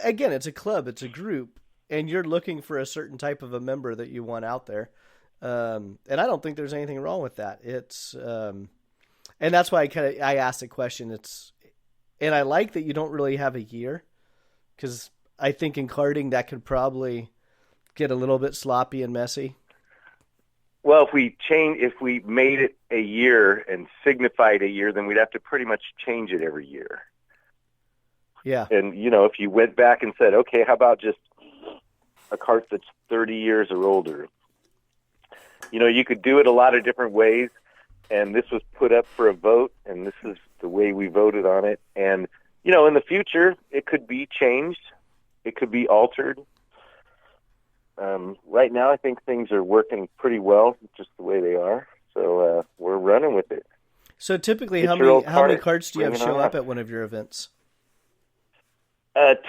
again, it's a club, it's a group, and you're looking for a certain type of a member that you want out there. And I don't think there's anything wrong with that. And that's why I asked the question. And I like that you don't really have a year, because I think in karting that could probably get a little bit sloppy and messy. Well, if we made it a year and signified a year, then we'd have to pretty much change it every year. Yeah. And, if you went back and said, okay, how about just a kart that's 30 years or older? You could do it a lot of different ways, and this was put up for a vote, and this is the way we voted on it. And, in the future, it could be changed. It could be altered. Right now, I think things are working pretty well, just the way they are. So we're running with it. So typically, Get how your old many kart, karts do you have bring it show on up at one of your events?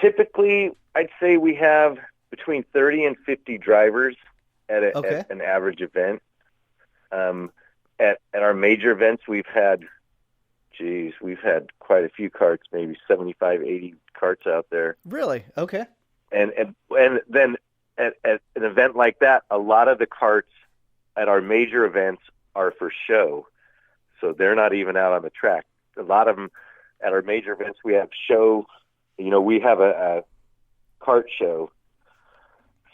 Typically, I'd say we have between 30 and 50 drivers at an average event. At our major events, we've had quite a few karts, maybe 75, 80 karts out there. Really? Okay. And then at an event like that, a lot of the karts at our major events are for show, so they're not even out on the track. A lot of them at our major events, we have show. We have a kart show.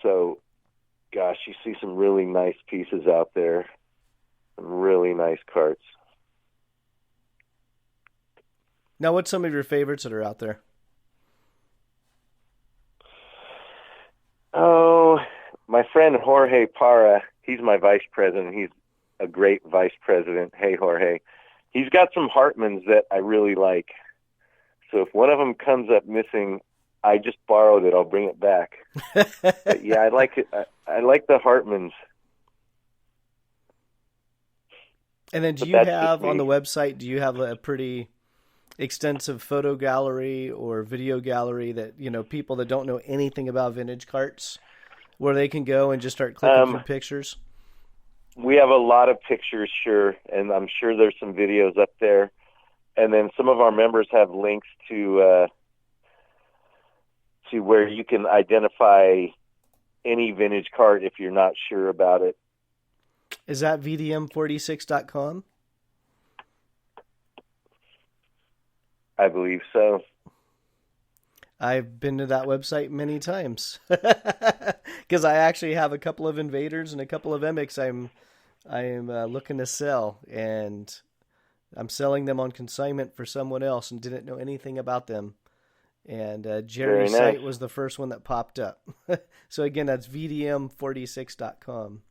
So, gosh, you see some really nice pieces out there, some really nice karts. Now, what's some of your favorites that are out there? Oh, my friend Jorge Parra, he's my vice president. He's a great vice president. Hey, Jorge. He's got some Hartmans that I really like. So if one of them comes up missing, I just borrowed it. I'll bring it back. But yeah, I like it. I like the Hartmans. And then do you have on the website, do you have a pretty extensive photo gallery or video gallery that, people that don't know anything about vintage karts, where they can go and just start clicking through pictures? We have a lot of pictures, sure, and I'm sure there's some videos up there. And then some of our members have links to where you can identify any vintage kart if you're not sure about it. Is that vdm46.com? I believe so. I've been to that website many times because I actually have a couple of Invaders and a couple of Emics I am looking to sell, and I'm selling them on consignment for someone else and didn't know anything about them. And Jerry's site was the first one that popped up. So again, that's vdm46.com.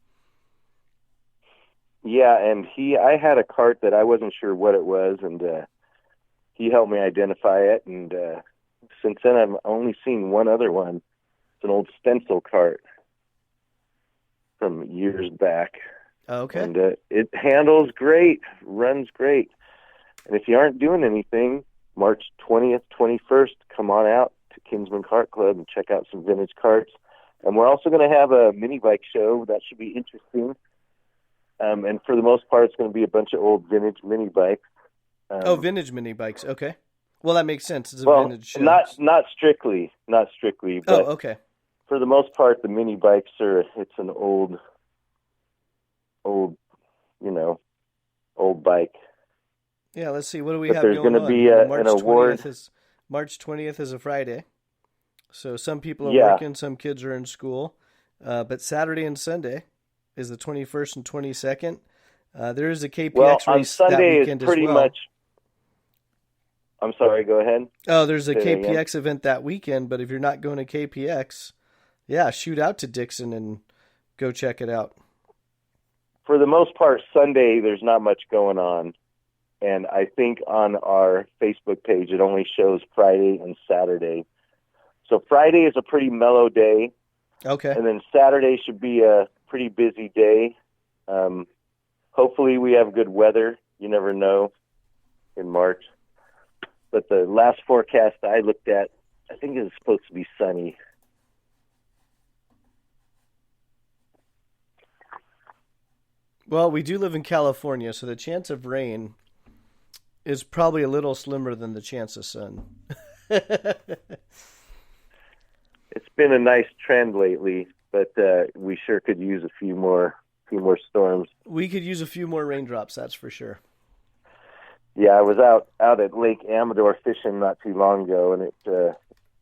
Yeah, and I had a kart that I wasn't sure what it was, and he helped me identify it. And since then, I've only seen one other one. It's an old stencil kart from years back. Okay. And it handles great, runs great. And if you aren't doing anything, March 20th, 21st, come on out to Kinsman Kart Club and check out some vintage karts. And we're also going to have a mini bike show. That should be interesting. And for the most part, it's going to be a bunch of old vintage mini bikes. Vintage mini bikes. Okay. Well, that makes sense. It's a vintage show. Not strictly. But okay. For the most part, the mini bikes it's an old bike. Yeah, let's see. What do we but have there's going on? There's going to be an award. March 20th is a Friday. So some people are working, some kids are in school. But Saturday and Sunday is the 21st and 22nd. There is a KPX race Sunday that weekend is pretty as well. much. I'm sorry, go ahead. Oh, there's a KPX event that weekend, but if you're not going to KPX, shoot out to Dixon and go check it out. For the most part, Sunday, there's not much going on. And I think on our Facebook page, it only shows Friday and Saturday. So Friday is a pretty mellow day. Okay. And then Saturday should be a pretty busy day. Hopefully we have good weather. You never know in March. But the last forecast I looked at, I think it's supposed to be sunny. Well, we do live in California, so the chance of rain is probably a little slimmer than the chance of sun. It's been a nice trend lately, but we sure could use a few more storms. We could use a few more raindrops, that's for sure. Yeah, I was out at Lake Amador fishing not too long ago, and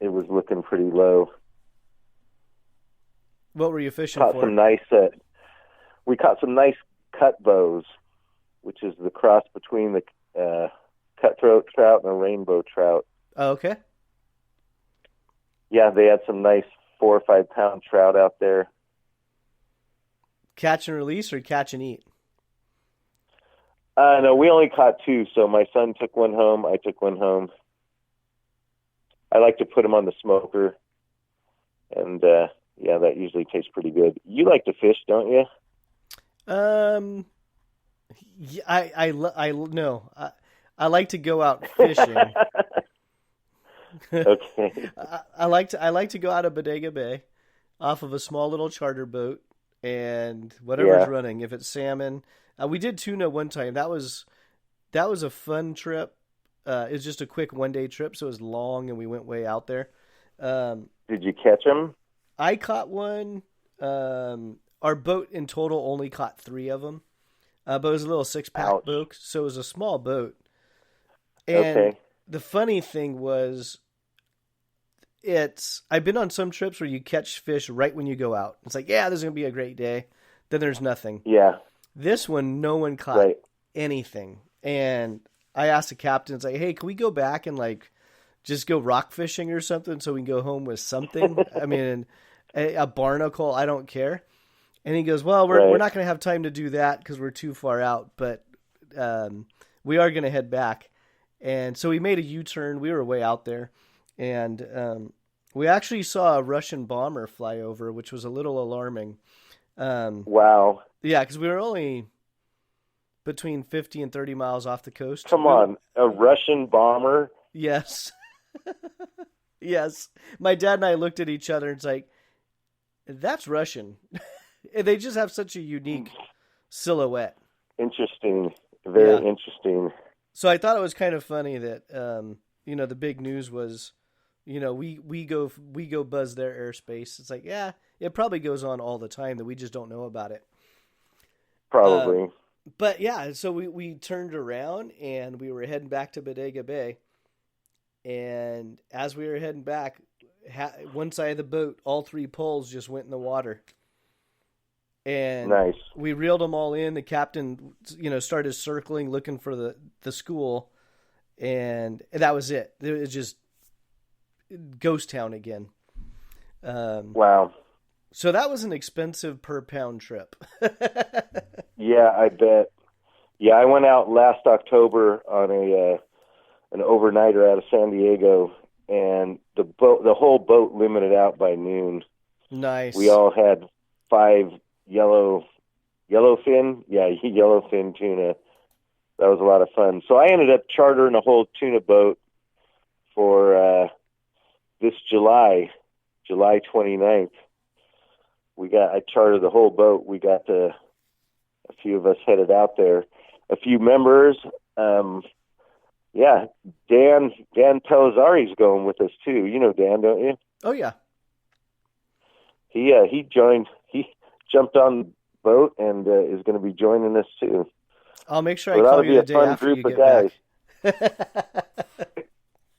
it was looking pretty low. What were you fishing Caught for? some nice. We caught some nice cut bows, which is the cross between the cutthroat trout and a rainbow trout. Oh, okay. Yeah, they had some nice 4 or 5 pound trout out there. Catch and release or catch and eat? No, we only caught 2, so my son took one home, I took one home. I like to put them on the smoker, and yeah, that usually tastes pretty good. You like to fish, don't you? Yeah, no, I like to go out fishing. Okay. I like to go out of Bodega Bay, off of a small little charter boat, and whatever's running. If it's salmon, we did tuna one time. That was a fun trip. It was just a quick 1-day trip, so it was long, and we went way out there. Did you catch them? I caught one. Our boat in total only caught 3 of them, but it was a little 6-pack boat, so it was a small boat. And the funny thing was, I've been on some trips where you catch fish right when you go out. It's like, yeah, this is gonna be a great day. Then there's nothing. Yeah. This one, no one caught anything, and I asked the captain, it's like, hey, can we go back and like just go rock fishing or something so we can go home with something? I mean, a barnacle, I don't care. And he goes, well, we're not going to have time to do that because we're too far out, but we are going to head back. And so we made a U-turn. We were way out there, and we actually saw a Russian bomber fly over, which was a little alarming. Wow. Yeah, because we were only between 50 and 30 miles off the coast. Come on, a Russian bomber? Yes. Yes. My dad and I looked at each other and it's like, that's Russian. They just have such a unique silhouette. Interesting. Very interesting. So I thought it was kind of funny that, the big news was, we go buzz their airspace. It's like, yeah, it probably goes on all the time that we just don't know about it. Probably. But yeah, so we turned around and we were heading back to Bodega Bay. And as we were heading back, one side of the boat, all 3 poles just went in the water. And nice. We reeled them all in. The captain, started circling, looking for the school. And that was it. It was just ghost town again. Wow. So that was an expensive per pound trip. Yeah, I bet. Yeah, I went out last October on an overnighter out of San Diego, and the whole boat limited out by noon. Nice. We all had 5 yellowfin tuna. That was a lot of fun. So I ended up chartering a whole tuna boat for this July 29th. I chartered the whole boat. We got a few of us headed out there. A few members. Yeah, Dan Pellizzari's going with us too. You know Dan, don't you? Oh yeah. He joined. He jumped on the boat and is going to be joining us too. I'll make sure I call you the day after you get back.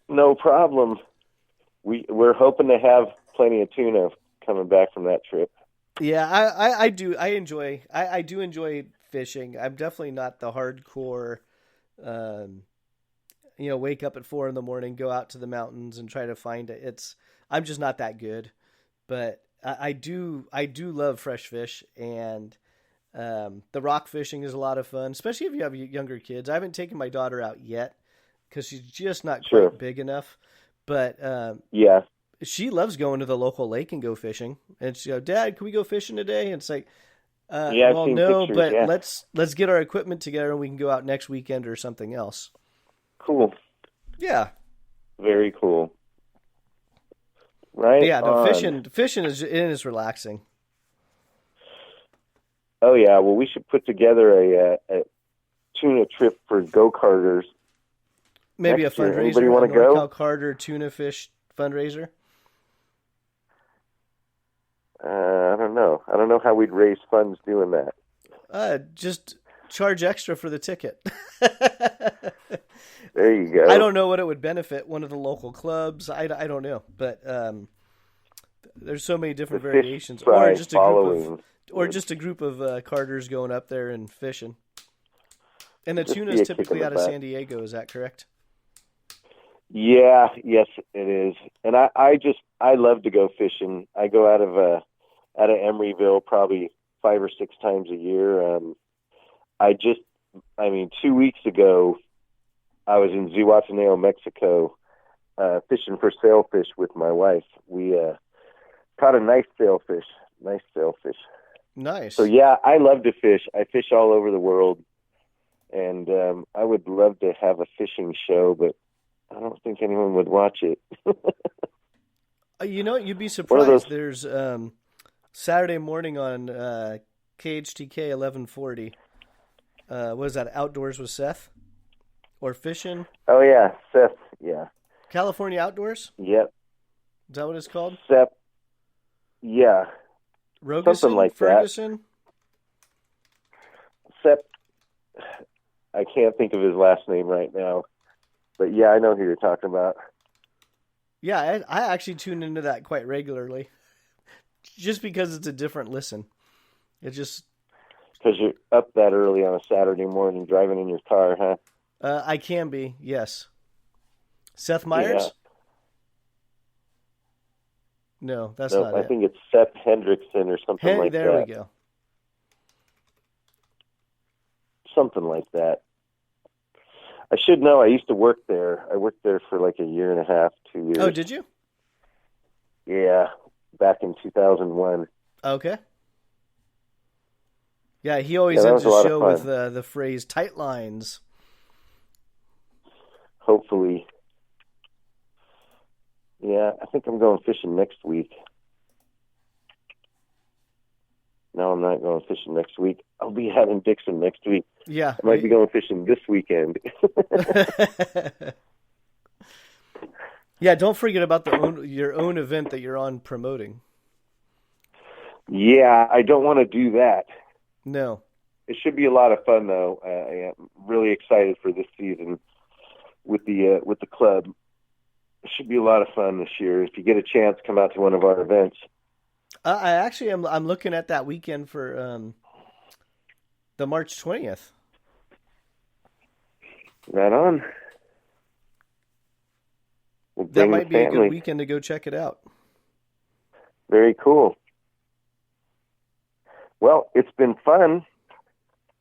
No problem. We're hoping to have plenty of tuna coming back from that trip. Yeah, I do. I do enjoy fishing. I'm definitely not the hardcore. Wake up at 4 a.m, go out to the mountains and try to find it. I'm just not that good, but I do love fresh fish, and the rock fishing is a lot of fun, especially if you have younger kids. I haven't taken my daughter out yet because she's just not quite big enough, but yeah, she loves going to the local lake and go fishing. And she goes, Dad, can we go fishing today? And it's like, well, no, pictures, but let's get our equipment together and we can go out next weekend or something else. Cool. Yeah. Very cool. Right. Yeah. No, fishing is relaxing. Oh yeah. Well, we should put together a tuna trip for go-karters. Maybe a fundraiser. Anybody want to go? Carter tuna fish fundraiser. I don't know. I don't know how we'd raise funds doing that. Just charge extra for the ticket. There you I go. don't know what it would benefit one of the local clubs. I don't know, but there's so many The different fish variations, fry following or would just a group of carters going up there and fishing. And the just tuna be is a kick in typically the out of butt. San Diego. Is that correct? Yeah, yes, it is. And I love to go fishing. I go out of Emeryville probably 5 or 6 times a year. I just, I mean, 2 weeks ago, I was in Zihuatanejo, Mexico, fishing for sailfish with my wife. We caught a nice sailfish. So Nice. yeah, I love to fish. I fish all over the world, and I would love to have a fishing show, but I don't think anyone would watch it. You know, you'd be One of those. surprised. There's Saturday morning on KHTK 1140. What is that? Outdoors with Seth or fishing? Oh yeah, Seth. Yeah, California Outdoors. yep. Is that what it's called? Seth. Yeah, something Rogerson, like that. Ferguson. Seth. I can't think of his last name right now, but yeah, I know who you're talking about. Yeah, I actually tune into that quite regularly, just because it's a different listen. It just Because you're up that early on a Saturday morning driving in your car, huh? I can be, yes. Seth Yeah. Meyers? No, that's No, not I it. think it's Seth Hendrickson or something like There we that. go. Something like that. I should know. I used to work there. I worked there for like a year and a half, 2 years. Oh, did you? Yeah, back in 2001. Okay. Yeah, he always Yeah, that ends was a his lot of show fun. with the phrase "tight lines." Hopefully. Yeah, I think I'm going fishing next week. No, I'm not going fishing next week. I'll be out in Dixon next week. Yeah. I might be going fishing this weekend. Yeah, don't forget about your own event that you're on promoting. Yeah, I don't want to do that. No. It should be a lot of fun, though. I am really excited for this season with the club. It should be a lot of fun this year. If you get a chance, come out to one of our events. I actually am. I'm looking at that weekend for the March 20th. Right on. We'll That bring the might be a good family. weekend to go check it out. Very cool. Well, it's been fun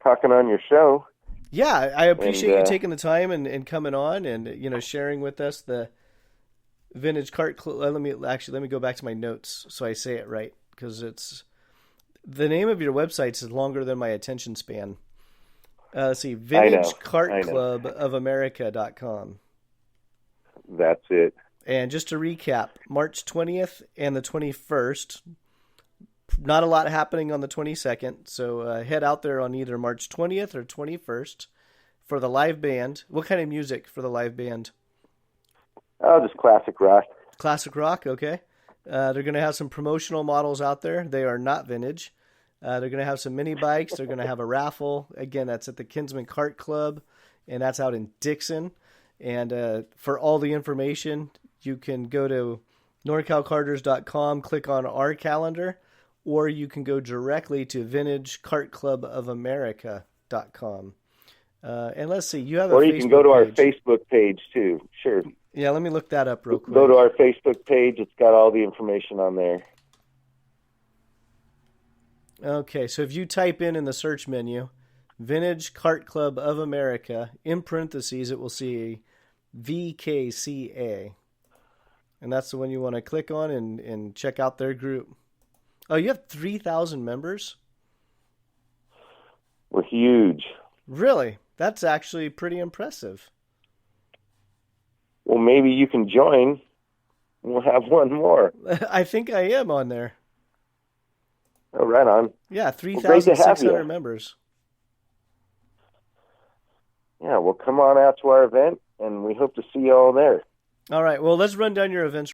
talking on your show. Yeah, I appreciate And, you taking the time and coming on and sharing with us the vintage cart. Let me go back to my notes so I say it right, because it's the name of your website is longer than my attention span. Let's see, I know. VintageCartClubOfAmerica.com. That's it. And just to recap, March 20th and the 21st. Not a lot happening on the 22nd, so head out there on either March 20th or 21st for the live band. What kind of music for the live band? Oh, just classic rock. Classic rock, okay. They're going to have some promotional models out there. They are not vintage. They're going to have some mini bikes. They're going to have a raffle. Again, that's at the Kinsman Kart Club, and that's out in Dixon. And for all the information, you can go to NorCalCarters.com, click on our calendar, or you can go directly to VintageCartClubOfAmerica.com. And let's see, you have a Or Facebook you can go to our page. Facebook page, too. Sure. Yeah, let me look that up real quick. Go to our Facebook page. It's got all the information on there. Okay, so if you type in the search menu, Vintage Kart Club of America, in parentheses, it will see VKCA. And that's the one you want to click on and check out their group. Oh, you have 3,000 members? We're huge. Really? That's actually pretty impressive. Well, maybe you can join. We'll have one more. I think I am on there. Oh, right on. Yeah, Well, great to have 3,600 you. members. Yeah, well, come on out to our event, and we hope to see you all there. All right, well, let's run down your events